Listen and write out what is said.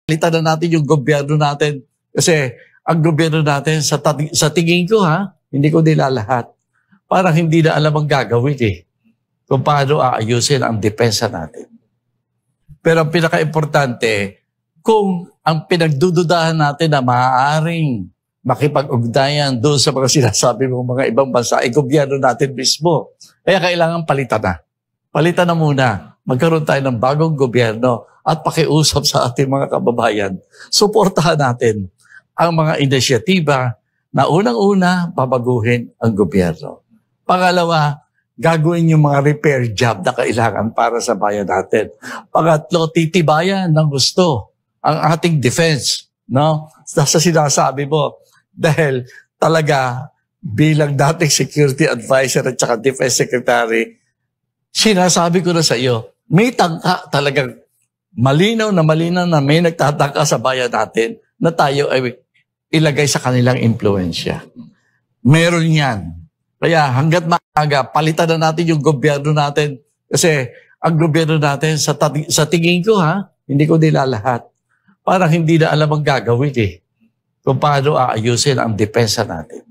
Palitan na natin yung gobyerno natin. Kasi ang gobyerno natin, sa tingin ko hindi ko nilalahat. Parang hindi na alam ang gagawin kung paano aayusin ang depensa natin. Pero ang pinaka-importante, kung ang pinagdududahan natin na maaaring makipag-ugnayan doon sa mga sinasabi ng mga ibang bansa, ay gobyerno natin mismo. Kaya kailangan palitan na. Palitan na muna. Magkaroon tayo ng bagong gobyerno at pakiusap sa ating mga kababayan. Suportahan natin ang mga inisyatiba na unang-una babaguhin ang gobyerno. Pangalawa, gagawin yung mga repair job na kailangan para sa bayan natin. Pangatlo, titibayan ng gusto ang ating defense. No? Sa sinasabi mo, dahil talaga bilang dating security advisor at saka defense secretary, sinasabi ko na sa iyo, may tangka talagang malinaw na may nagtatangka sa bayan natin na tayo ay ilagay sa kanilang impluensya. Meron yan. Kaya hanggat maaga, palitan na natin yung gobyerno natin. Kasi ang gobyerno natin, sa tingin ko hindi ko nilalahat. Parang hindi na alam ang gagawin kung paano aayusin ang depensa natin.